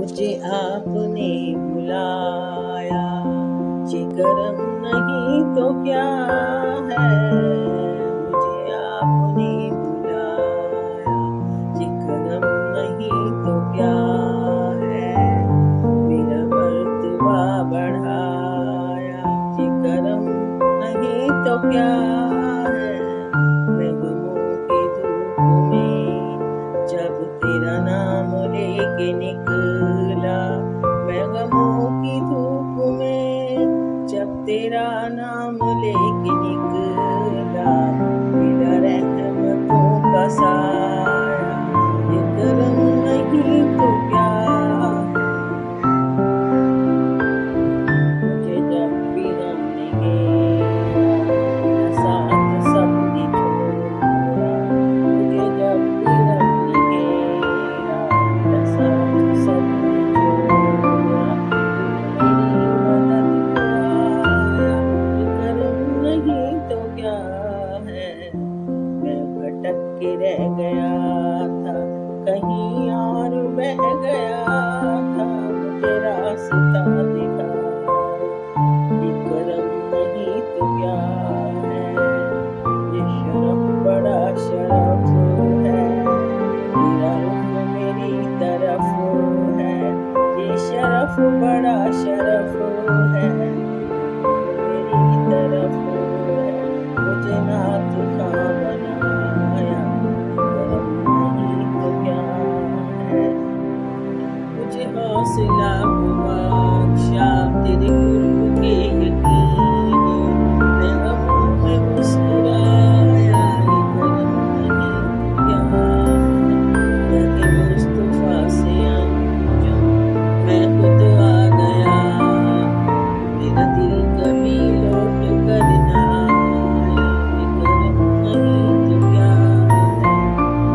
मुझे आपने बुलाया, ये करम नहीं तो क्या है। मुझे आपने बुलाया, ये करम नहीं तो क्या है। मेरा मर्तबा बढ़ाया, ये करम नहीं तो क्या है। मैं गमों की धूप में जब तेरा नाम लेके निकला, मैं गमों की धूप में जब तेरा नाम लेके निकला, मिला रहमतों का साया, ये करम नहीं तो क्या। मुझे जब भी गम ने घेरा, मेरा साथ सबने छोड़ा। मुझे जब भी गम ने घेरा, मेरा साथ सबने छोड़ा। तू मेरी मदद को आया, ये करम नहीं तो क्या है। मैं भटक के रह गया था, कहीं और बह गया था, मुझे रास्ता दिखाया, ये करम नहीं तो क्या है। ये शरफ बड़ा शरफ है, तेरा रुख मेरी तरफ है। ये शरफ बड़ा शरफ है, मेरी तरफ है। मुझे नात खां बनाया, करम नहीं तो क्या है। मुझे हौसला बख्शा तेरे कुर्ब के यकीनी, मैं गमों में मुस्कुराया, ये करम नहीं तो क्या है। रहे मुस्तफा से अंजुम मैं खुद आ गया, मेरा दिल कभी लौट कर न